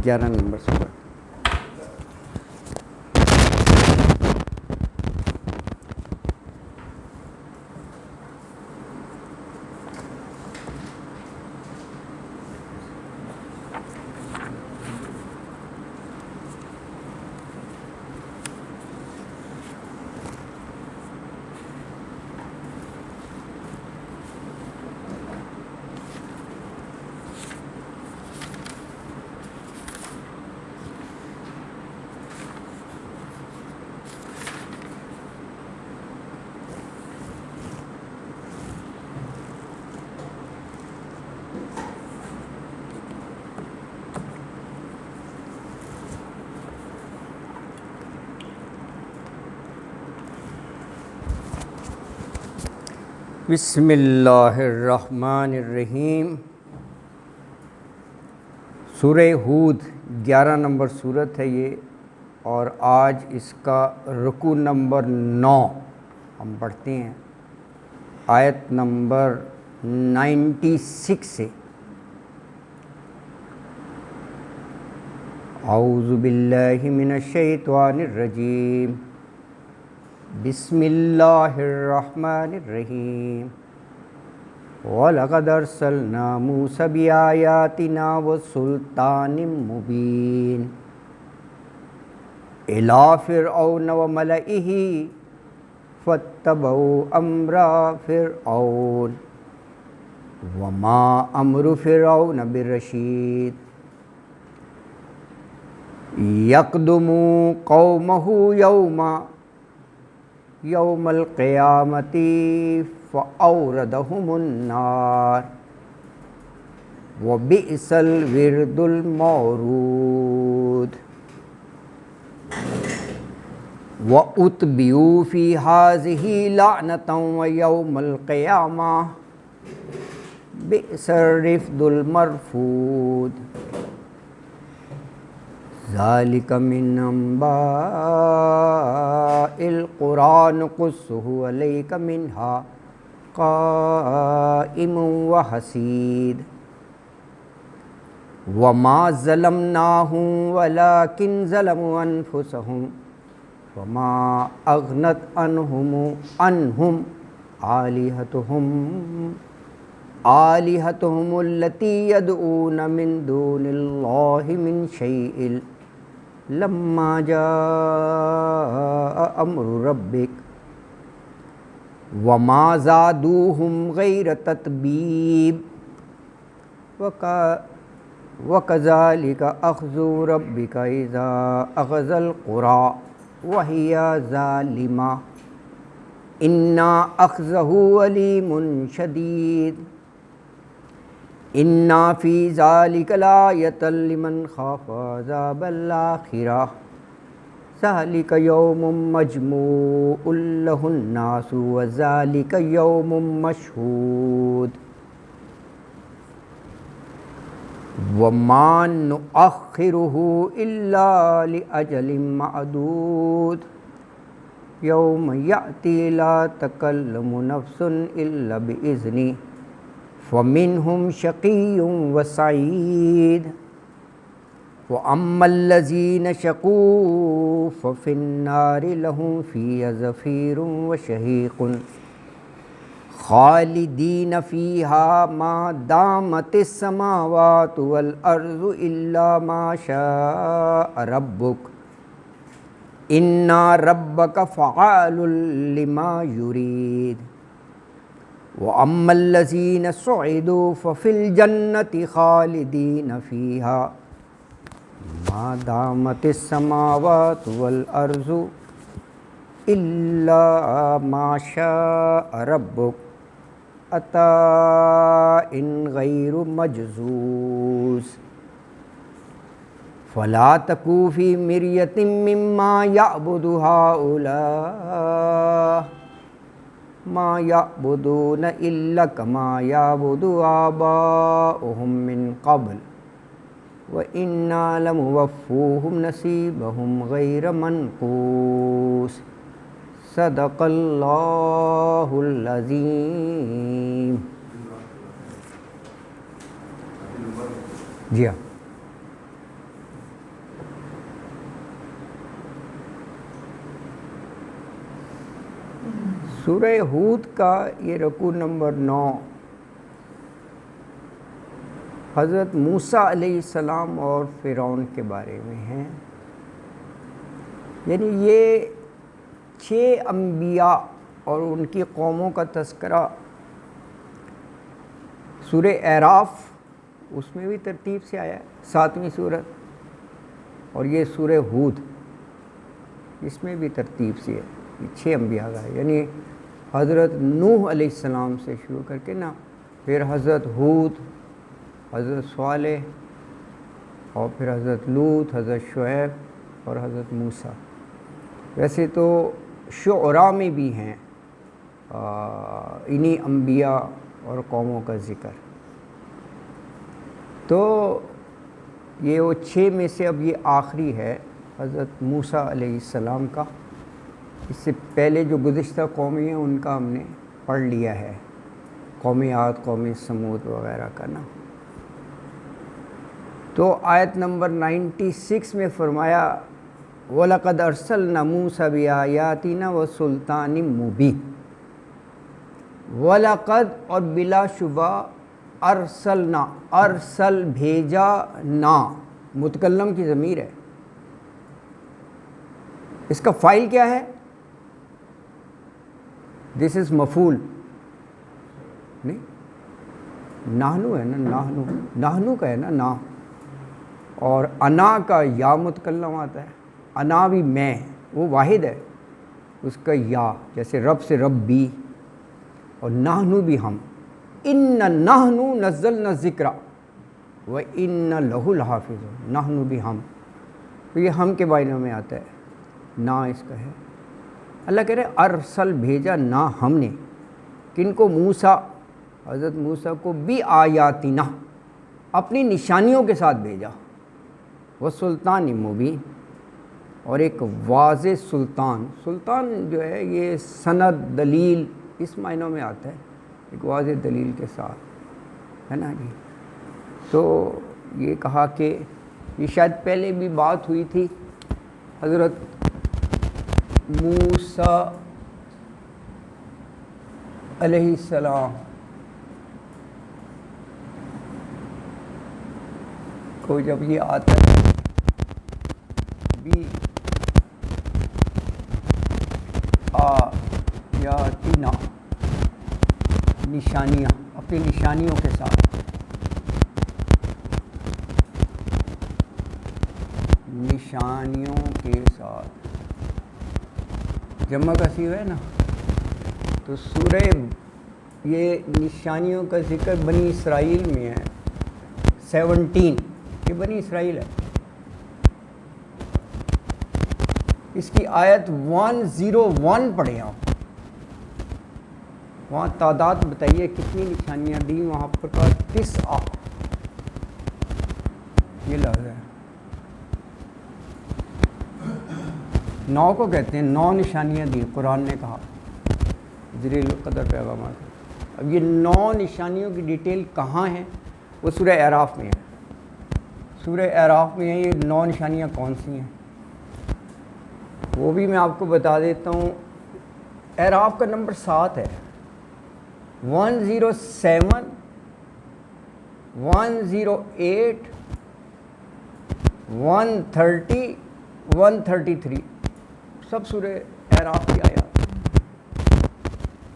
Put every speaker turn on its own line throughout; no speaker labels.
11 number سورہ. بسم اللہ الرحمن الرحیم. سورہ ہود 11 نمبر صورت ہے یہ، اور آج اس کا رکوع نمبر 9 ہم پڑھتے ہیں، آیت نمبر 96 سے. اعوذ باللہ من الشیطان الرجیم، بسم اللہ الرحمن الرحیم. وَلَقَدْ أَرْسَلْنَا مُوسَىٰ بِآيَاتِنَا وَسُلْطَانٍ مُّبِينٍ إِلَىٰ فِرْعَوْنَ وَمَلَئِهِ فَاتَّبَعُوا أَمْرَ فِرْعَوْنَ وَمَا أَمْرُ فِرْعَوْنَ بِرَشِيدٍ يَقْدُمُ قَوْمَهُ يوم القیامت فأوردهم النار وبئس الورد المورود وأتبعوا في هذه لعنة ويوم القيامة بئس الرفد المرفود. ذالک من انباء القرآن نقصہ علیک منہا قائم وحسید. وما ظلمناہم ولکن ظلموا انفسہم وما اغنت عنہم آلہتہم التی یدعون من دون اللہ من شیء لما جاء امر ربک وما زادوہم غیر تتبیب وکذالک اخذ ربک اذا اخذ القری وہی ظالمہ ان اخذہ علیم شدید. ان فی ذلک لآیۃ لمن خاف عذاب الآخرہ ذلک یوم مجموع لہ الناس وذلک یوم مشہود. وما نؤخرہ الا لأجل معدود یوم یأتی لا تکلم نفس الا بإذنہ فمنہم شقی وسعید. وَأَمَّا الَّذِينَ شَقُوا فَفِي النَّارِ لَهُمْ فِيهَا زَفِيرٌ وَشَهِيقٌ خَالِدِينَ فِيهَا مَا دَامَتِ السَّمَاوَاتُ وَالْأَرْضُ إِلَّا مَا شَاءَ رَبُّكَ إِنَّ رَبَّكَ فَعَالٌ لِمَا يُرِيدُ. وَأَمَّا الَّذِينَ سُعِدُوا فَفِي الْجَنَّةِ خَالِدِينَ فِيهَا مَا دَامَتِ السَّمَاوَاتُ وَالْأَرْضُ إِلَّا مَا شَاءَ رَبُّكَ عَطَاءً غَيْرَ مَجْذُوذٍ. فَلَا تَكُ فِي مِرْيَةٍ مِّمَّا يَعْبُدُ هَؤُلَاءِ ما يعبدون إلا كما يعبد آباؤهم من قبل وإنا لموفوهم نصيبهم غير منقوص. صدق اللہ العظیم. جی ہاں سورہ ہود کا یہ رکوع نمبر 9 حضرت موسیٰ علیہ السلام اور فرعون کے بارے میں ہیں. یعنی یہ 6 انبیاء اور ان کی قوموں کا تذکرہ سورہ اعراف اس میں بھی ترتیب سے آیا ہے 7ویں سورت, اور یہ سورہ ہود اس میں بھی ترتیب سے ہے. یہ 6 انبیاء کا ہے, یعنی حضرت نوح علیہ السلام سے شروع کر کے نا, پھر حضرت ہود, حضرت صالح, اور پھر حضرت لوط, حضرت شعیب اور حضرت موسیٰ. ویسے تو شعراء میں بھی ہیں انہی انبیاء اور قوموں کا ذکر. تو یہ وہ 6 میں سے اب یہ آخری ہے حضرت موسیٰ علیہ السلام کا. اس سے پہلے جو گزشتہ قومیں ہیں ان کا ہم نے پڑھ لیا ہے, قوم عاد, قوم سمود وغیرہ کا نا. تو آیت نمبر 96 میں فرمایا وَلَقَدْ أَرْسَلْنَا مُوسَىٰ بِآيَاتِنَا وَسُلْطَانٍ مُبِينٍ. وَلَقَدْ اور بلا شبہ, ارسلنا, ارسل بھیجا, نا متکلم کی ضمیر ہے. اس کا فاعل کیا ہے؟ دس از مفعول نہیں, نحنو ہے نا, نحنو, نحنو کا ہے نا نا, اور انا کا یا متکلم آتا ہے. انا بھی میں, وہ واحد ہے, اس کا یا, جیسے رب سے رب بھی, اور نحنو بھی ہم. ان نحنو نزلنا الذکر و ان لہ لحافظون. نحنو بھی ہم, تو یہ ہم کے معنی میں آتا ہے, نا اس کا ہے. اللہ کہہ رہے ارسل بھیجا نا ہم نے, کن کو؟ موسیٰ, حضرت موسیٰ کو, بھی آیاتنا اپنی نشانیوں کے ساتھ بھیجا, وہ سلطان مبین, اور ایک واضح سلطان. سلطان جو ہے یہ سند, دلیل اس معنوں میں آتا ہے, ایک واضح دلیل کے ساتھ, ہے نا جی. تو یہ کہا کہ یہ شاید پہلے بھی بات ہوئی تھی, حضرت موسیٰ علیہ السلام کو جب یہ آتا ہے بھی آیاتنا, نشانیاں, اپنی نشانیوں کے ساتھ, نشانیوں کے ساتھ, جمع کا صیغہ ہے نا. تو سورہ یہ نشانیوں کا ذکر بنی اسرائیل میں ہے 17, یہ بنی اسرائیل ہے. اس کی آیت 101 پڑھیں آپ, وہاں تعداد بتائیے کتنی نشانیاں دی, وہاں پر کہا 9, یہ لفظ ہے. 9 کو کہتے ہیں, 9 نشانیاں دی قرآن نے کہا جلیل القدر پیغامات. اب یہ 9 نشانیوں کی ڈیٹیل کہاں ہیں؟ وہ سورہ اعراف میں ہے. سورہ اعراف میں ہے یہ 9 نشانیاں کون سی ہیں, وہ بھی میں آپ کو بتا دیتا ہوں. اعراف کا نمبر 7 ہے, 107, 108, 130, 133, سب سورہ اعراف کی آیات.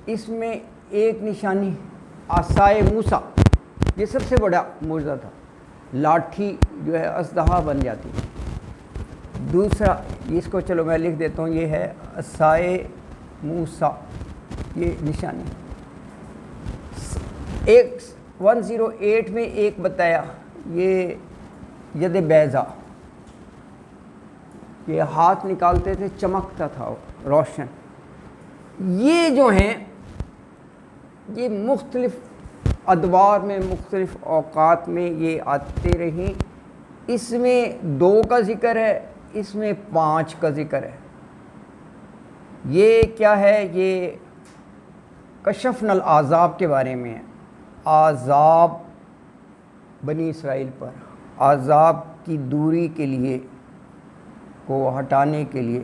اس میں ایک نشانی عصائے موسیٰ, یہ سب سے بڑا معجزہ تھا, لاٹھی جو ہے اسدحہ بن جاتی. دوسرا, اس کو چلو میں لکھ دیتا ہوں, یہ ہے عصائے موسیٰ, یہ نشانی. ایک 108 میں ایک بتایا, یہ ید بیضا, یہ ہاتھ نکالتے تھے چمکتا تھا روشن. یہ جو ہیں یہ مختلف ادوار میں, مختلف اوقات میں یہ آتے رہیں. اس میں 2 کا ذکر ہے, اس میں 5 کا ذکر ہے. یہ کیا ہے؟ یہ کشفنا العذاب کے بارے میں ہے. عذاب بنی اسرائیل پر, عذاب کی دوری کے لیے, کو ہٹانے کے لیے.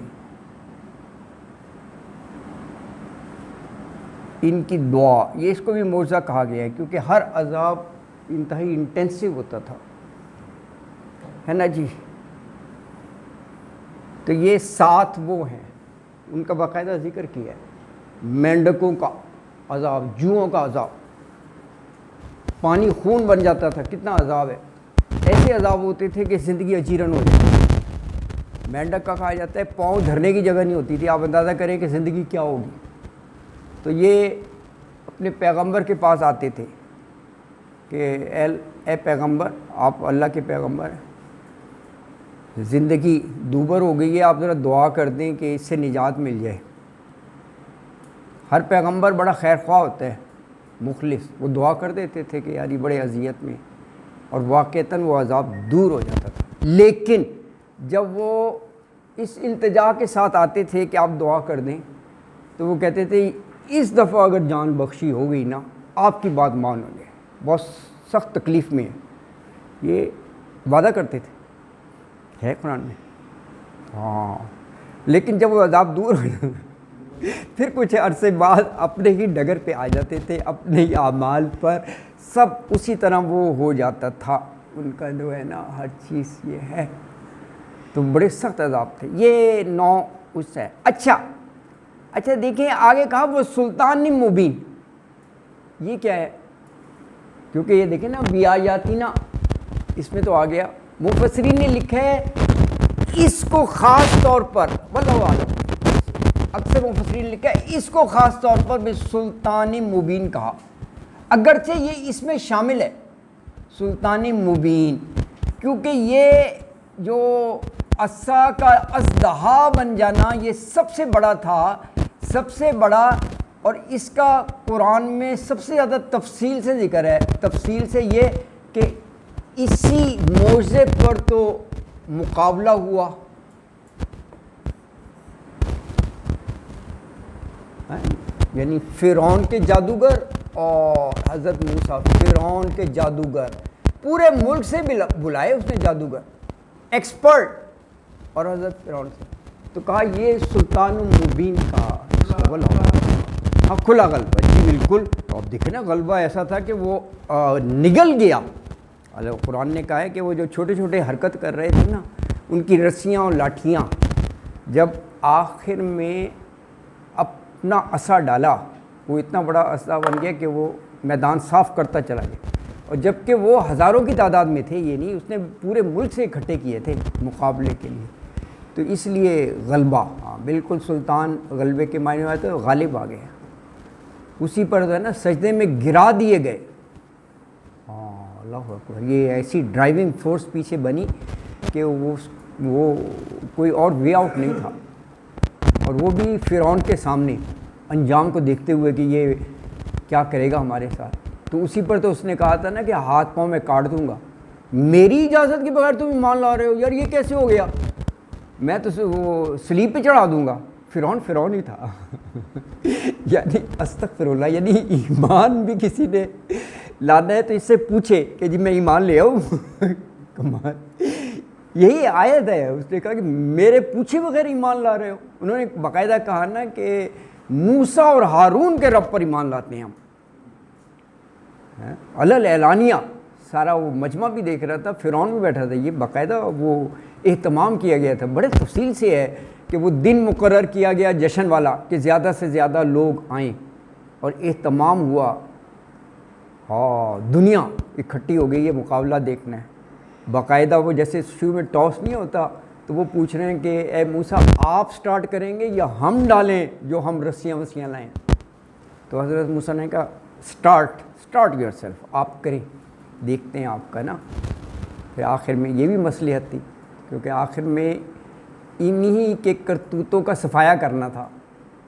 ان کی دعا، یہ اس کو بھی معجزہ کہا گیا ہے کیونکہ ہر عذاب انتہائی انٹینسو ہوتا تھا، ہے نا جی. تو یہ 7 وہ ہیں، ان کا باقاعدہ ذکر کیا ہے. مینڈکوں کا عذاب، جوؤں کا عذاب، پانی خون بن جاتا تھا، کتنا عذاب ہے. ایسے عذاب ہوتے تھے کہ زندگی اجیرن ہو جاتی. مینڈک کا کہا جاتا ہے پاؤں دھرنے کی جگہ نہیں ہوتی تھی. آپ اندازہ کریں کہ زندگی کیا ہوگی. تو یہ اپنے پیغمبر کے پاس آتے تھے کہ اے پیغمبر، آپ اللہ کے پیغمبر ہیں، زندگی دوبر ہو گئی ہے، آپ ذرا دعا کر دیں کہ اس سے نجات مل جائے. ہر پیغمبر بڑا خیر خواہ ہوتا ہے، مخلص، وہ دعا کر دیتے تھے کہ یار یہ بڑے اذیت میں، اور واقعتاً وہ عذاب دور ہو جاتا تھا. لیکن جب وہ اس التجا کے ساتھ آتے تھے کہ آپ دعا کر دیں تو وہ کہتے تھے اس دفعہ اگر جان بخشی ہو گئی نا، آپ کی بات مان ہو گے، بہت سخت تکلیف میں ہے. یہ وعدہ کرتے تھے، ہے قرآن میں. ہاں، لیکن جب وہ عذاب دور ہو جاتا پھر کچھ عرصے بعد اپنے ہی ڈگر پہ آ جاتے تھے، اپنے ہی اعمال پر سب اسی طرح وہ ہو جاتا تھا. ان کا جو ہے نا ہر چیز یہ ہے. تو بڑے سخت عذاب تھے. یہ 9 اس ہے. اچھا دیکھیں آگے کہا وہ سلطان مبین. یہ کیا ہے؟ کیونکہ یہ دیکھیں نا بیایاتنا، اس میں تو آ گیا. مفسرین نے لکھا ہے اس کو خاص طور پر، واللہ اعلم، اکثر مفسرین نے لکھا ہے اس کو خاص طور پر بھی سلطان مبین کہا، اگرچہ یہ اس میں شامل ہے سلطان مبین، کیونکہ یہ جو عصا کا اژدہا بن جانا یہ سب سے بڑا تھا، سب سے بڑا. اور اس کا قرآن میں سب سے زیادہ تفصیل سے ذکر ہے. تفصیل سے یہ کہ اسی معجزے پر تو مقابلہ ہوا. یعنی فرعون کے جادوگر اور حضرت موسیٰ، فرعون کے جادوگر، پورے ملک سے بلائے اس نے جادوگر ایکسپرٹ، اور حضرت فرعون سے. تو کہا یہ سلطان مبین کا کھلا غلبہ. جی بالکل. تو اب دیکھیں نا غلبہ ایسا تھا کہ وہ نگل گیا. قرآن نے کہا ہے کہ وہ جو چھوٹے چھوٹے حرکت کر رہے تھے نا، ان کی رسیاں اور لاٹھیاں، جب آخر میں اپنا عصا ڈالا، وہ اتنا بڑا عصا بن گیا کہ وہ میدان صاف کرتا چلا گیا. اور جب کہ وہ ہزاروں کی تعداد میں تھے، یہ نہیں، اس نے پورے ملک سے اکٹھے کیے تھے مقابلے کے لیے. تو اس لیے غلبہ، ہاں بالکل، سلطان غلبے کے معنی میں تو غالب آ گیا. اسی پر جو ہے نا سجدے میں گرا دیے گئے. ہاں اللہ اکبر. یہ ایسی ڈرائیونگ فورس پیچھے بنی کہ وہ کوئی اور وے آؤٹ نہیں تھا. اور وہ بھی فرعون کے سامنے انجام کو دیکھتے ہوئے کہ یہ کیا کرے گا ہمارے ساتھ. تو اسی پر تو اس نے کہا تھا نا کہ ہاتھ پاؤں میں کاٹ دوں گا، میری اجازت کے بغیر تم ایمان لا رہے ہو، یار یہ کیسے ہو گیا، میں تو وہ سلیب پہ چڑھا دوں گا. فرعون ہی تھا. یعنی استغفر اللہ، یعنی ایمان بھی کسی نے لانا ہے تو اس سے پوچھے کہ جی میں ایمان لے آؤں. کمال. یہی آیت ہے. اس نے کہا کہ میرے پوچھے بغیر ایمان لا رہے ہو. انہوں نے باقاعدہ کہا نا کہ موسیٰ اور ہارون کے رب پر ایمان لاتے ہیں ہم. علل اعلانیہ سارا وہ مجمع بھی دیکھ رہا تھا، فرعون بھی بیٹھا تھا. یہ باقاعدہ وہ اہتمام کیا گیا تھا، بڑے تفصیل سے ہے کہ وہ دن مقرر کیا گیا جشن والا کہ زیادہ سے زیادہ لوگ آئیں، اور اہتمام ہوا. ہاں دنیا اکٹھی ہو گئی ہے مقابلہ دیکھنا ہے. باقاعدہ وہ جیسے شروع میں ٹاس نہیں ہوتا تو وہ پوچھ رہے ہیں کہ اے موسیٰ آپ سٹارٹ کریں گے یا ہم ڈالیں جو ہم رسیاں لائیں. تو حضرت موسیٰ نے کہا اسٹارٹ یور سیلف، آپ کریں، دیکھتے ہیں آپ کا نا. پھر آخر میں یہ بھی مصلحت تھی کیونکہ آخر میں انہی کے کرتوتوں کا صفایا کرنا تھا.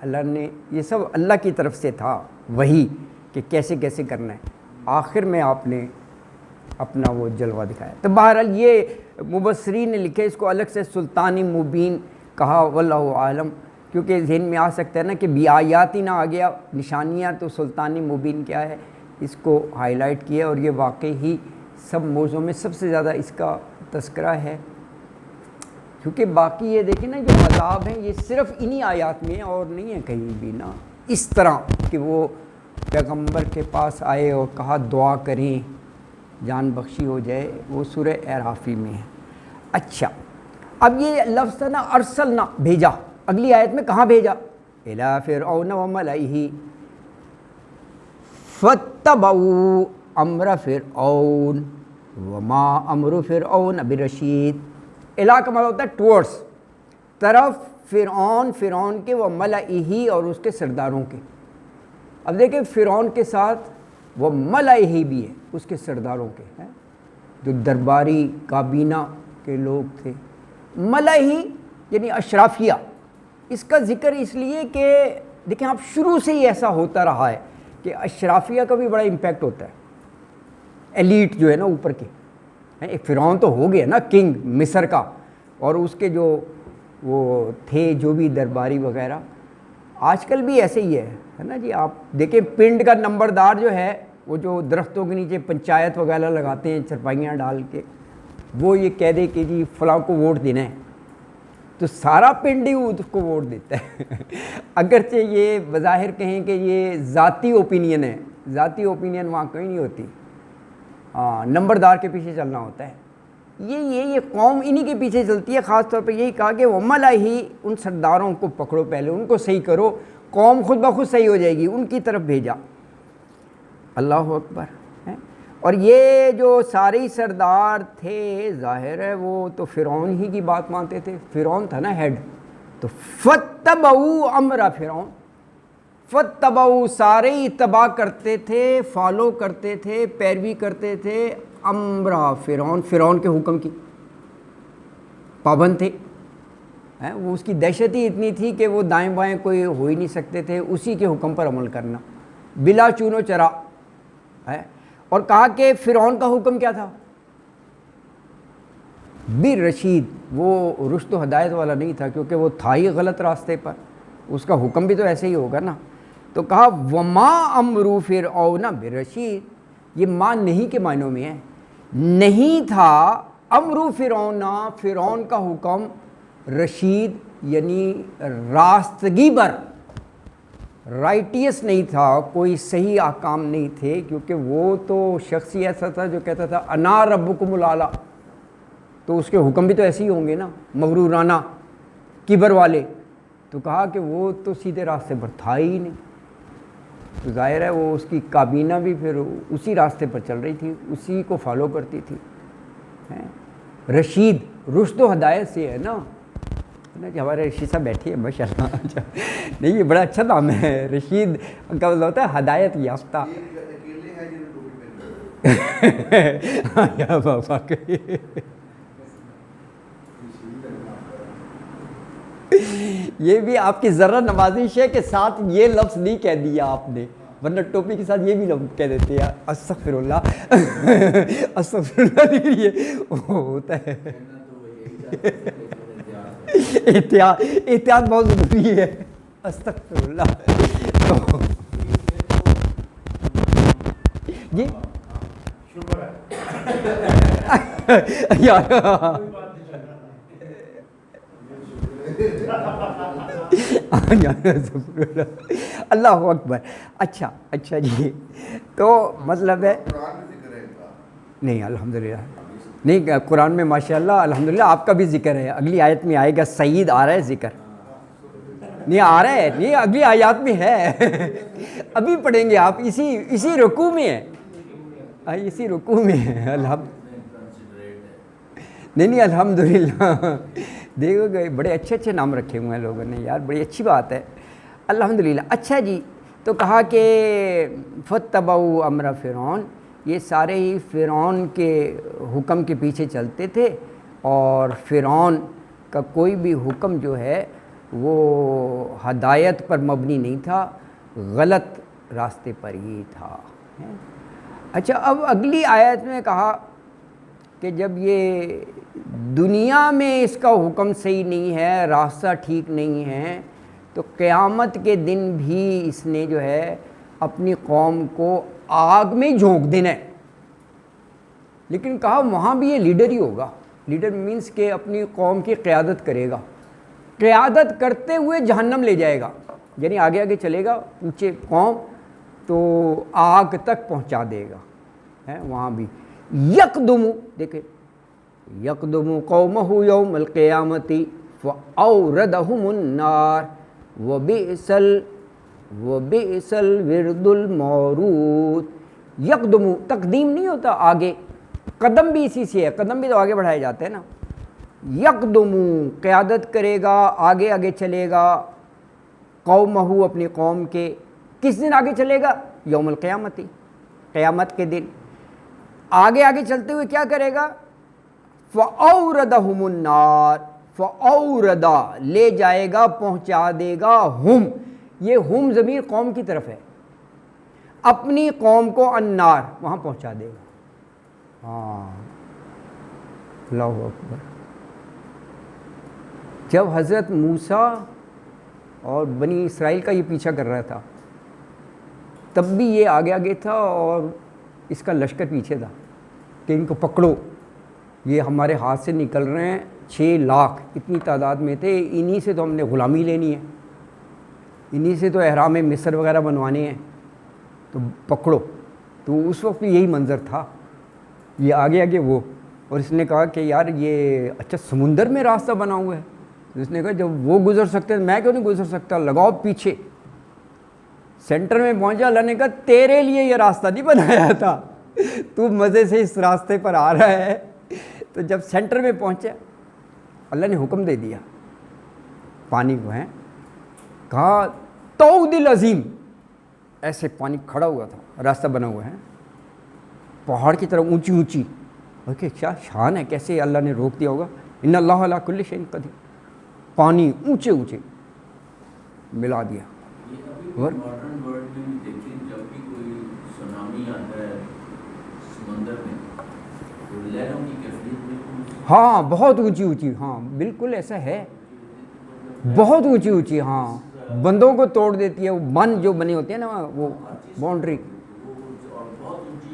اللہ نے یہ سب اللہ کی طرف سے تھا وہی کہ کیسے کیسے کرنا ہے. آخر میں آپ نے اپنا وہ جلوہ دکھایا. تو بہرحال یہ مبصرین نے لکھے اس کو الگ سے سلطان مبین کہا، واللہ عالم، کیونکہ ذہن میں آ سکتا ہے نا کہ بیایاتی نہ آ گیا نشانیاں، تو سلطان مبین کیا ہے اس کو ہائی لائٹ کیا. اور یہ واقعی ہی سب موضوع میں سب سے زیادہ اس کا تذکرہ ہے، کیونکہ باقی یہ دیکھیں نا جو عذاب ہیں یہ صرف انہی آیات میں ہیں اور نہیں ہے کہیں بھی نا اس طرح کہ وہ پیغمبر کے پاس آئے اور کہا دعا کریں جان بخشی ہو جائے، وہ سورہ اعرافی میں ہے۔ اچھا اب یہ لفظ ہے نا ارسلنا، بھیجا، اگلی آیت میں کہاں بھیجا؟ الی فرعون وملئہ فاتبعوا امر فرعون وما امر فرعون برشید۔ الی کا مطلب ہوتا ہے ٹورڈس، طرف فرعون، فرعون کے، وہ ملئہ اور اس کے سرداروں کے۔ اب دیکھیں فرعون کے ساتھ وہ ملئہ بھی ہے، اس کے سرداروں کے ہیں جو درباری کابینہ کے لوگ تھے۔ ملئہ یعنی اشرافیہ، اس کا ذکر اس لیے کہ دیکھیں آپ شروع سے ہی ایسا ہوتا رہا ہے کہ اشرافیہ کا بھی بڑا امپیکٹ ہوتا ہے، ایلیٹ جو ہے نا اوپر کے۔ ایک فرعون تو ہو گیا نا کنگ مصر کا، اور اس کے جو وہ تھے جو بھی درباری وغیرہ، آج کل بھی ایسے ہی ہے نا جی۔ آپ دیکھیں پنڈ کا نمبردار جو ہے، وہ جو درختوں کے نیچے پنچایت وغیرہ لگاتے ہیں چرپائیاں ڈال کے، وہ یہ کہہ دے کہ جی فلاں کو ووٹ دینا ہے تو سارا پنڈ ہی اس کو ووٹ دیتا ہے اگرچہ یہ بظاہر کہیں کہ یہ ذاتی اوپینین ہے، ذاتی اوپینین وہاں کہیں نہیں ہوتی، ہاں نمبردار کے پیچھے چلنا ہوتا ہے۔ یہ قوم انہی کے پیچھے چلتی ہے۔ خاص طور پہ یہی کہا کہ وَمَلَئِهِ، ان سرداروں کو پکڑو، پہلے ان کو صحیح کرو، قوم خود بخود صحیح ہو جائے گی، ان کی طرف بھیجا۔ اللہ اکبر۔ اور یہ جو سارے سردار تھے ظاہر ہے وہ تو فرعون ہی کی بات مانتے تھے، فرعون تھا نا ہیڈ، تو فَاتَّبَعُوا أَمْرَ فرعون، فَاتَّبَعُوا سارے اتباع کرتے تھے، فالو کرتے تھے، پیروی کرتے تھے امر فرعون، فرعون کے حکم کی پابند تھے۔ وہ اس کی دہشت ہی اتنی تھی کہ وہ دائیں بائیں کوئی ہو ہی نہیں سکتے تھے، اسی کے حکم پر عمل کرنا بلا چون و چرا ہے۔ اور کہا کہ فرعون کا حکم کیا تھا؟ بالرشید، وہ رشد و ہدایت والا نہیں تھا، کیونکہ وہ تھا ہی غلط راستے پر، اس کا حکم بھی تو ایسے ہی ہوگا نا۔ تو کہا وما امر فرعون بالرشید، یہ ماں نہیں کے معنوں میں ہے، نہیں تھا امر فرعون، فرعون کا حکم رشید یعنی راستگی پر، رائٹیس نہیں تھا، کوئی صحیح احکام نہیں تھے، کیونکہ وہ تو شخص ہی ایسا تھا جو کہتا تھا انا ربکم الاعلیٰ، تو اس کے حکم بھی تو ایسے ہی ہوں گے نا، مغرورانہ، کبر والے۔ تو کہا کہ وہ تو سیدھے راستے پر تھا ہی نہیں، تو ظاہر ہے وہ اس کی کابینہ بھی پھر اسی راستے پر چل رہی تھی، اسی کو فالو کرتی تھی۔ رشید رشد و ہدایت سے ہے نا کہ ہمارے رشید صاحب بیٹھے ہیں ماشاء اللہ۔ نہیں یہ بڑا اچھا نام ہے، رشید کا مطلب ہوتا ہے ہدایت یافتہ۔ یا بابا یہ بھی آپ کی ذرا نوازش ہے کہ ساتھ یہ لفظ نہیں کہہ دیا آپ نے، ورنہ ٹوپی کے ساتھ یہ بھی لفظ کہہ دیتے ہیں استغفر اللہ استغفر اللہ، یہ ہوتا ہے۔ احتیاط بہت ضروری ہے، استغفر اللہ۔ جی اللہ اکبر۔ اچھا جی، تو مطلب ہے نہیں الحمدللہ، نہیں قرآن میں ماشاءاللہ الحمدللہ آپ کا بھی ذکر ہے، اگلی آیت میں آئے گا، سعید آ رہا ہے ذکر، نہیں آ رہا ہے، نہیں اگلی آیات میں ہے ابھی پڑھیں گے آپ، اسی رکوع میں ہے، اسی رکوع میں ہے۔ نہیں الحمدللہ، دیکھو گے بڑے اچھے نام رکھے ہوئے ہیں لوگوں نے یار، بڑی اچھی بات ہے الحمدللہ۔ اچھا جی، تو کہا کہ فاتبعوا امر فرعون، یہ سارے ہی فرعون کے حکم کے پیچھے چلتے تھے، اور فرعون کا کوئی بھی حکم جو ہے وہ ہدایت پر مبنی نہیں تھا، غلط راستے پر ہی تھا۔ اچھا اب اگلی آیت میں کہا کہ جب یہ دنیا میں اس کا حکم صحیح نہیں ہے، راستہ ٹھیک نہیں ہے، تو قیامت کے دن بھی اس نے جو ہے اپنی قوم کو آگ میں جھونک دینا ہے۔ لیکن کہا وہاں بھی یہ لیڈر ہی ہوگا، لیڈر مینس کہ اپنی قوم کی قیادت کرے گا، قیادت کرتے ہوئے جہنم لے جائے گا، یعنی آگے چلے گا، پوچھے قوم تو آگ تک پہنچا دے گا. وہاں بھی یقدم، دیکھیں یقدم قومہ یوم القیامت فاوردہم النار وبئس الورد المورود. یقدم تقدیم نہیں ہوتا، آگے قدم بھی اسی سے ہے، قدم بھی تو آگے بڑھائے جاتے ہیں نا. یقدم قیادت کرے گا، آگے آگے چلے گا، قومہ اپنی قوم کے. کس دن آگے چلے گا؟ یوم القیامت، قیامت کے دن. آگے آگے چلتے ہوئے کیا کرے گا؟ فَأَوْرَدَهُمُ النَّارِ، فَأَوْرَدَ لے جائے گا، پہنچا دے گا. ہم، یہ ہم ضمیر قوم کی طرف ہے، اپنی قوم کو النار وہاں پہنچا دے گا. ہاں اللہ اکبر. جب حضرت موسیٰ اور بنی اسرائیل کا یہ پیچھا کر رہا تھا تب بھی یہ آگے آگے تھا اور اس کا لشکر پیچھے تھا کہ ان کو پکڑو، یہ ہمارے ہاتھ سے نکل رہے ہیں. 6 لاکھ اتنی تعداد میں تھے، انہی سے تو ہم نے غلامی لینی ہے، انہی سے تو احرام مصر وغیرہ بنوانے ہیں، تو پکڑو. تو اس وقت یہی منظر تھا، یہ آگے آگے وہ. اور اس نے کہا کہ یار یہ اچھا سمندر میں راستہ بنا ہوا ہے. اس نے کہا جب وہ گزر سکتے ہیں میں کیوں نہیں گزر سکتا، لگاؤ پیچھے. سینٹر میں پہنچا، اللہ نے کہا تیرے لیے یہ راستہ نہیں بنایا تھا، تو مزے سے اس راستے پر آ رہا ہے. تو جب سینٹر میں پہنچا اللہ نے حکم دے دیا پانی کو، کہا طود العظیم، ایسے پانی کھڑا ہوا تھا، راستہ بنا ہوا ہے پہاڑ کی طرف اونچی اونچی. اوکے کیا شان ہے، کیسے اللہ نے روک دیا ہوگا. ان اللہ علی کل شیء قدیر، پانی اونچے اونچے ملا دیا. اور
ماڈرن ورلڈ میں بھی دیکھیں جب بھی کوئی سونامی آتا ہے سمندر میں تو لہروں کی کیفیت بالکل،
ہاں بہت اونچی اونچی، ہاں بالکل ایسا ہے، بہت اونچی اونچی. ہاں بندوں کو توڑ دیتی ہے، وہ بند جو بنے ہوتے ہیں نا وہ باؤنڈری،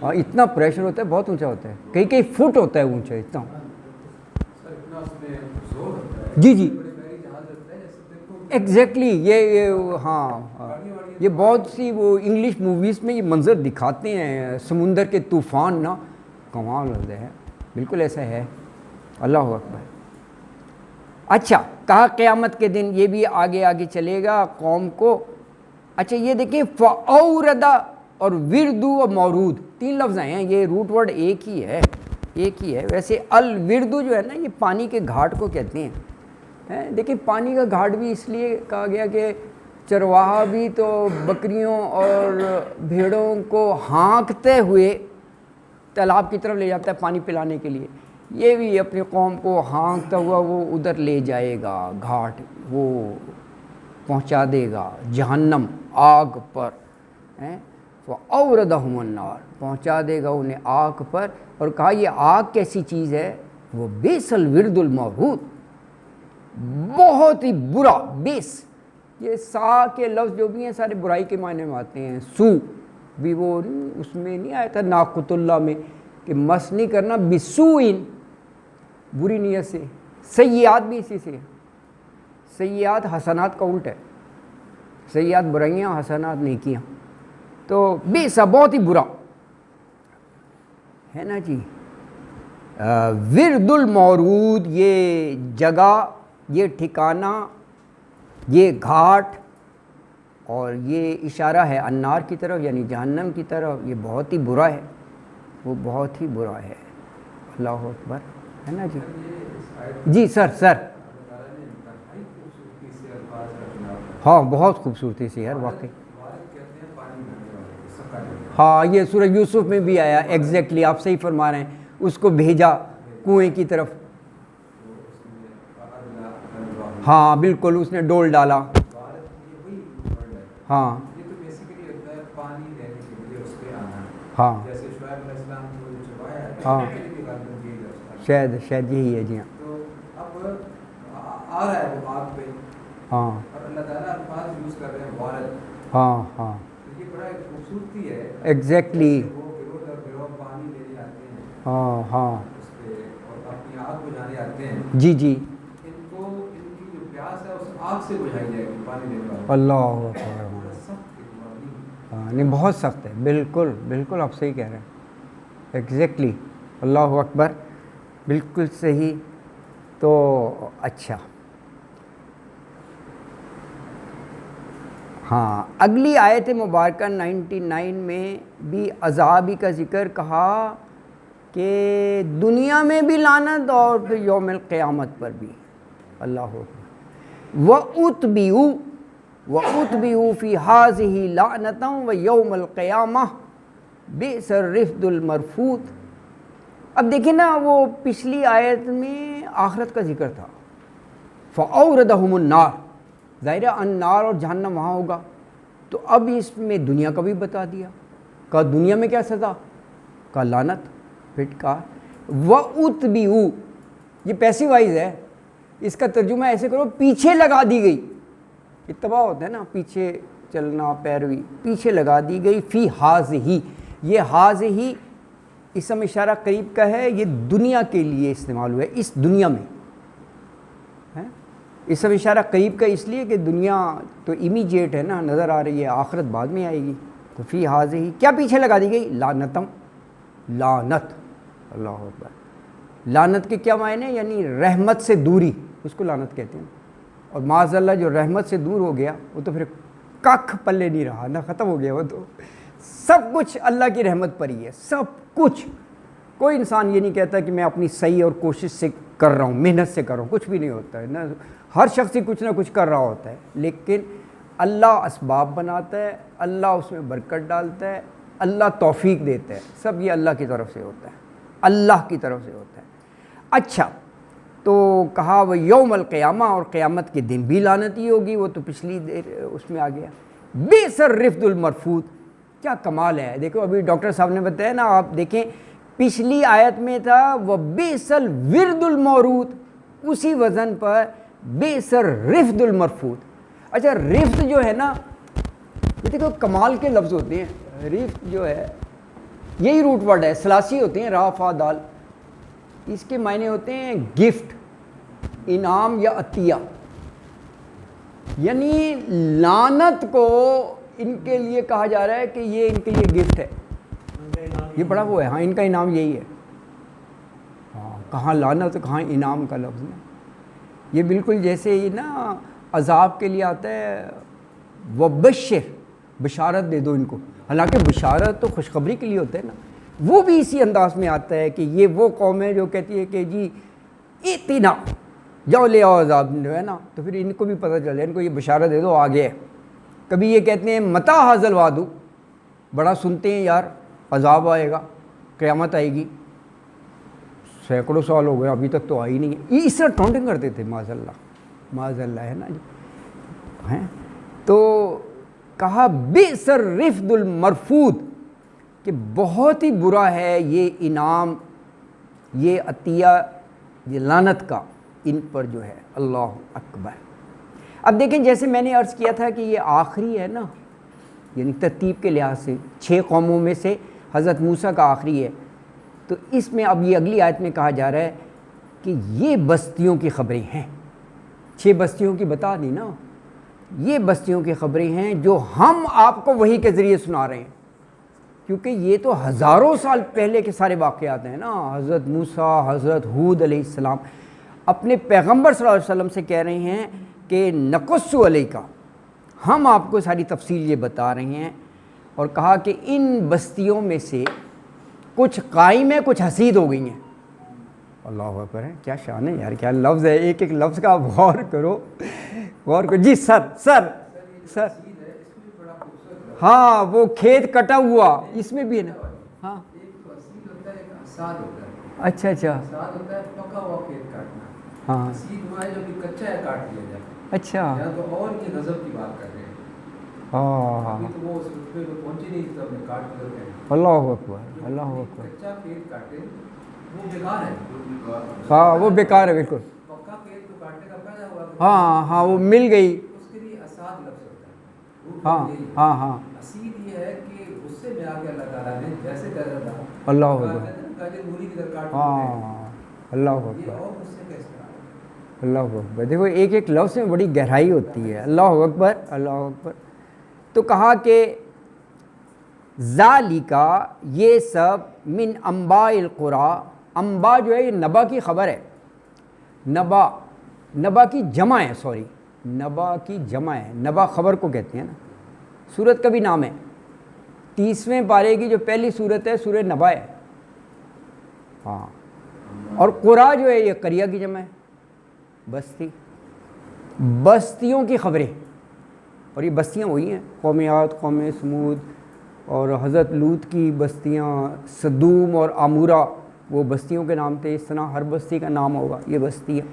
ہاں اتنا پریشر ہوتا ہے، بہت اونچا ہوتا ہے، کئی کئی فٹ ہوتا ہے اونچا اتنا. جی جی ایگزیکٹلی یہ ہاں یہ بہت سی وہ انگلش موویز میں یہ منظر دکھاتے ہیں، سمندر کے طوفان نا، کمال ہوتا ہے، بالکل ایسا ہے. اللہ اکبر. اچھا کہا قیامت کے دن یہ بھی آگے آگے چلے گا قوم کو. اچھا یہ دیکھیں فَأَوْرَدَ اور وردو اور مورود 3 لفظ آئے ہیں، یہ روٹ ورڈ ایک ہی ہے، ایک ہی ہے. ویسے الوردو جو ہے نا یہ پانی کے گھاٹ کو کہتے ہیں. دیکھیں پانی کا گھاٹ بھی اس لیے کہا گیا کہ چرواہا بھی تو بکریوں اور بھیڑوں کو ہانکتے ہوئے تالاب کی طرف لے جاتا ہے پانی پلانے کے لیے، یہ بھی اپنی قوم کو ہانکتا ہوا وہ ادھر لے جائے گا، گھاٹ وہ پہنچا دے گا جہنم، آگ پر. فَأَوْرَدَهُمُ النَّارِ پہنچا دے گا انہیں آگ پر. اور کہا یہ آگ کیسی چیز ہے، وہ بئس الورد المورود، بہت ہی برا. بیس یہ سا کے لفظ جو بھی ہیں سارے برائی کے معنی میں آتے ہیں. سو بھی وہ اس میں نہیں آیا تھا ناقۃ اللہ میں کہ مس نہیں کرنا، بسوئن بری نیت سے. سیئات بھی اسی سے، سیئات حسنات کا الٹ ہے، سیئات برائیاں، حسنات نیکیاں. تو بیسا بہت ہی برا ہے نا جی. ورد المورود یہ جگہ، یہ ٹھکانہ، یہ گھاٹ، اور یہ اشارہ ہے النار کی طرف یعنی جہنم کی طرف. یہ بہت ہی برا ہے، وہ بہت ہی برا ہے. اللہ اکبر ہے نا جی. جی سر ہاں بہت خوبصورتی سے یار واقعی. ہاں یہ سورہ یوسف میں بھی آیا، ایگزیکٹلی آپ صحیح فرما رہے ہیں. اس کو بھیجا کنویں کی طرف، ہاں بالکل اس نے ڈول ڈالا. ہاں ہاں ہاں شاید یہی ہے. جی ہاں ہاں ہاں ہاں ایگزیکٹلی ہاں ہاں جی جی اللہ اکبر. ہاں نہیں بہت سخت ہے، بالکل بالکل آپ صحیح کہہ رہے ہیں، ایگزیکٹلی، اللہ اکبر، بالکل صحیح۔ تو اچھا ہاں، اگلی آیت مبارکہ 99 میں بھی عذابی کا ذکر کہا کہ دنیا میں بھی لعنت اور پھر یوم القیامت پر بھی، اللہ اکبر۔ وَأُتْبِعُوا فِي هَٰذِهِ لَعْنَةً وَيَوْمَ الْقِيَامَةِ بِئْسَ الرِّفْدُ الْمَرْفُودُ۔ اب دیکھیں نا، وہ پچھلی آیت میں آخرت کا ذکر تھا، فَأَوْرَدَهُمُ النَّارِ، ظاہر ہے النار اور جہنم وہاں ہوگا، تو اب اس میں دنیا کا بھی بتا دیا، کہا دنیا میں کیا سزا، کہا لعنت، پھر کہا وَأُتْبِعُوا، یہ پیسو وائز ہے، اس کا ترجمہ ایسے کرو پیچھے لگا دی گئی، اتباع ہوتا ہے نا، پیچھے چلنا، پیروی، پیچھے لگا دی گئی، فی ہٰذِہِ، یہ ہٰذِہِ اسم اشارہ قریب کا ہے، یہ دنیا کے لیے استعمال ہوا ہے، اس دنیا میں ہے، اسم اشارہ قریب کا اس لیے کہ دنیا تو امیجیٹ ہے نا، نظر آ رہی ہے، آخرت بعد میں آئے گی، تو فی ہٰذِہِ کیا پیچھے لگا دی گئی، لعنتم، لعنت، اللہ اکبر۔ لعنت کے کیا معنی ہیں، یعنی رحمت سے دوری، اس کو لعنت کہتے ہیں، اور معاذ اللہ جو رحمت سے دور ہو گیا وہ تو پھر ککھ پلے نہیں رہا نا، ختم ہو گیا وہ تو، سب کچھ اللہ کی رحمت پر ہی ہے، سب کچھ۔ کوئی انسان یہ نہیں کہتا کہ میں اپنی صحیح اور کوشش سے کر رہا ہوں، محنت سے کر رہا ہوں، کچھ بھی نہیں ہوتا ہے نا، ہر شخص ہی کچھ نہ کچھ کر رہا ہوتا ہے، لیکن اللہ اسباب بناتا ہے، اللہ اس میں برکت ڈالتا ہے، اللہ توفیق دیتا ہے، سب یہ اللہ کی طرف سے ہوتا ہے، اللہ کی طرف سے ہوتا ہے۔ اچھا، تو کہا وہ یوم القیامہ، اور قیامت کے دن بھی لعنتی ہوگی، وہ تو پچھلی دیر اس میں آ گیا، بئس الرفد المرفود، کیا کمال ہے۔ دیکھو ابھی ڈاکٹر صاحب نے بتایا نا، آپ دیکھیں پچھلی آیت میں تھا وہ بئس الورد المورود، اسی وزن پر بئس الرفد المرفود۔ اچھا رفد جو ہے نا، یہ دیکھو کمال کے لفظ ہوتے ہیں، رفد جو ہے یہی روٹ ورڈ ہے، ثلاثی ہوتے ہیں، را فا دال، اس کے معنی ہوتے ہیں گفٹ، انعام یا عطیہ، یعنی لعنت کو ان کے لیے کہا جا رہا ہے کہ یہ ان کے لیے گفٹ ہے، یہ بڑا وہ ہے، ہاں ان کا انعام یہی ہے، ہاں کہاں لعنت کہاں انعام کا لفظ ہے، یہ بالکل جیسے ہی نا عذاب کے لیے آتا ہے وبشر، بشارت دے دو ان کو، حالانکہ بشارت تو خوشخبری کے لیے ہوتا ہے نا، وہ بھی اسی انداز میں آتا ہے کہ یہ وہ قوم ہے جو کہتی ہے کہ جی اتنا جاؤ لے آؤ عذاب جو ہے نا، تو پھر ان کو بھی پتہ چل جائے، ان کو یہ بشارت دے دو آگے ہے۔ کبھی یہ کہتے ہیں متا حاضل وعدو، بڑا سنتے ہیں یار عذاب آئے گا، قیامت آئے گی، سینکڑوں سال ہو گئے ابھی تک تو آئی نہیں ہے، یہ اس طرح ٹونٹنگ کرتے تھے، معاذ اللہ ہے نا جی، ہیں تو کہا بئس الرفد المرفود، کہ بہت ہی برا ہے یہ انعام، یہ عطیہ، یہ لعنت کا ان پر جو ہے، اللہ اکبر۔ اب دیکھیں جیسے میں نے عرض کیا تھا کہ یہ آخری ہے نا، یعنی ترتیب کے لحاظ سے 6 قوموں میں سے حضرت موسیٰ کا آخری ہے، تو اس میں اب یہ اگلی آیت میں کہا جا رہا ہے کہ یہ بستیوں کی خبریں ہیں، 6 بستیوں کی بتا دی نا، یہ بستیوں کی خبریں ہیں جو ہم آپ کو وحی کے ذریعے سنا رہے ہیں، کیونکہ یہ تو ہزاروں سال پہلے کے سارے واقعات ہیں نا، حضرت موسیٰ، حضرت ہود علیہ السلام اپنے پیغمبر صلی اللہ علیہ وسلم سے کہہ رہے ہیں کہ نقص علیک، ہم آپ کو ساری تفصیل یہ بتا رہے ہیں، اور کہا کہ ان بستیوں میں سے کچھ قائم ہے، کچھ حسید ہو گئی ہیں، اللہ اکبر ہے، کیا شان ہے یار، کیا لفظ ہے، ایک ایک لفظ کا غور کرو، غور کرو جی، سر ہاں وہ کھیت کٹا ہوا، اس میں بھی ہے نا، ہاں اچھا
پکا ہوا کھیت کاٹنا،
ہاں
حسید ہوا ہے جو کہ کچا ہے کاٹ لیا جائے،
اچھا
یا تو اور یہ غضب کی بات کر رہے ہیں،
ہاں
ابھی تو وہ اس رتبے پہ پہنچے نہیں تھے، اپنے کاٹ کر رہے ہیں،
اللہ اکبر، اللہ اکبر،
کچا کھیت کاٹے وہ بیکار ہے،
ہاں وہ بیکار ہے بالکل،
پکا کھیت کو کاٹنے کا فائدہ ہوا،
ہاں وہ مل گئی،
اس کے لیے اساد لفظ ہوتا ہے،
ہاں
اسید یہ ہے کہ غصے میں آ کے اللہ تعالیٰ نے جیسے کہہ رہا تھا،
اللہ اکبر،
ہاں
اللہ اکبر، اللہ اکبر، دیکھو ایک ایک لفظ میں بڑی گہرائی ہوتی ہے، اللہ اکبر، اللہ اکبر۔ تو کہا کہ ذالکا یہ سب من انباء القرا، انباء جو ہے یہ نبا کی خبر ہے، نبا کی جمع ہے، سوری نبا کی جمع ہے، نبا خبر کو کہتے ہیں نا، سورت کا بھی نام ہے، 30ویں پارے کی جو پہلی سورت ہے سورہ نبا ہے، ہاں، اور قرا جو ہے یہ قریہ کی جمع ہے، بستی، بستیوں کی خبریں، اور یہ بستیاں وہی ہیں قوم عاد، قوم سمود، اور حضرت لوط کی بستیاں صدوم اور عمورہ، وہ بستیوں کے نام تھے، اس طرح ہر بستی کا نام ہوگا، یہ بستی ہے۔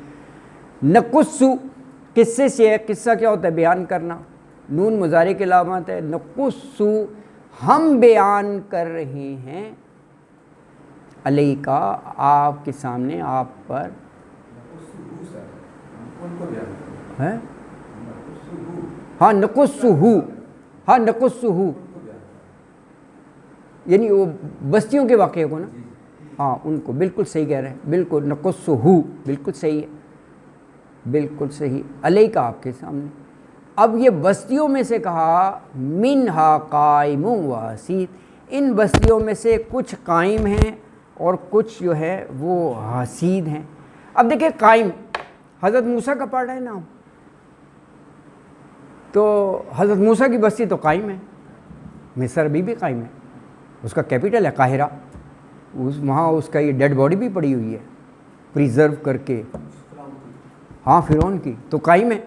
نقصو قصے سے ہے، قصہ کیا ہوتا ہے؟ بیان کرنا، نون مضارع کی علامت ہے، نقصو ہم بیان کر رہے ہیں، علیکا آپ کے سامنے، آپ پر،
ان کو بیان کرو،
ہے ہاں نقصہو، ہاں نقصہو یعنی وہ بستیوں کے واقعے کو نا، ہاں ان کو، بالکل صحیح کہہ رہے ہیں، بالکل نقصہو بالکل صحیح ہے، بالکل صحیح، علیکا آپ کے سامنے۔ اب یہ بستیوں میں سے کہا منہا قائم و حسید، ان بستیوں میں سے کچھ قائم ہیں اور کچھ جو ہے وہ حسید ہیں۔ اب دیکھیں قائم حضرت موسیٰ کا پڑھ رہے ہیں نا، تو حضرت موسیٰ کی بستی تو قائم ہے، مصر ابھی بھی قائم ہے، اس کا کیپٹل ہے قاہرہ، وہاں اس کا یہ ڈیڈ باڈی بھی پڑی ہوئی ہے پریزرو کر کے، ہاں فرعون کی تو قائم ہے،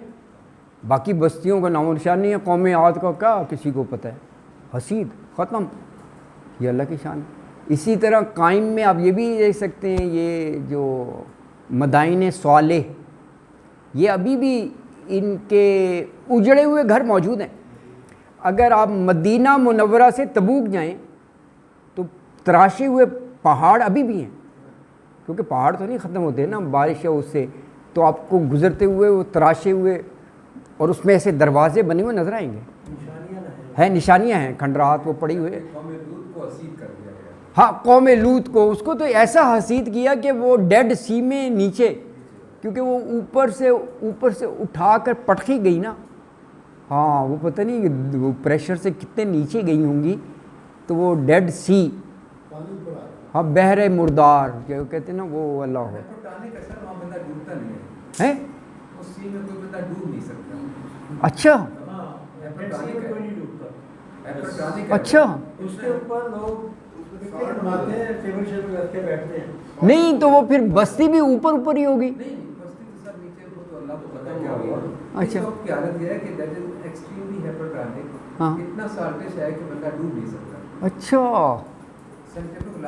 باقی بستیوں کا نام و نشان نہیں ہے، قوم عاد کا کیا کسی کو پتہ ہے، حسید ختم، یہ اللہ کی شان ہے۔ اسی طرح قائم میں آپ یہ بھی دیکھ سکتے ہیں، یہ جو مدائن صالح یہ ابھی بھی ان کے اجڑے ہوئے گھر موجود ہیں، اگر آپ مدینہ منورہ سے تبوک جائیں تو تراشے ہوئے پہاڑ ابھی بھی ہیں، کیونکہ پہاڑ تو نہیں ختم ہوتے نا بارش ہے اس سے، تو آپ کو گزرتے ہوئے وہ تراشے ہوئے اور اس میں ایسے دروازے بنے ہوئے نظر آئیں گے، ہیں نشانیاں ہیں، کھنڈرات وہ پڑی ہوئے،
قوم لوط کو حسید کر دیا گیا۔
ہاں قوم لوط کو، اس کو تو ایسا حسید کیا کہ وہ ڈیڈ سی میں نیچے، کیونکہ وہ اوپر سے اٹھا کر پٹکی گئی نا، ہاں وہ پتہ نہیں وہ پریشر سے کتنے نیچے گئی ہوں گی، تو وہ ڈیڈ سی، ہاں بحر مردار جو کہتے ہیں نا، وہ اللہ ہو
ٹانے کا سر وہاں بندہ ڈوبتا نہیں ہے،
ہے،
اس سی میں کوئی بندہ ڈوب نہیں سکتا،
اچھا اچھا،
اس کے اوپر لوگ بناتے ہیں، ٹیبل شیبل رکھ کے بیٹھتے ہیں۔
نہیں تو وہ پھر بستی بھی اوپر ہی ہوگی،
نہیں بستی تو سر نیچے کو تو اللہ کو پتہ کیا ہوگا۔
اچھا۔
اس وقت کی حالت یہ ہے کہ دیٹ از ایکسٹریملی ہائپرٹرافک،
ہاں
اتنا سالٹش ہے کہ بندہ ڈوب نہیں سکتا۔
اچھا
سائنٹیفک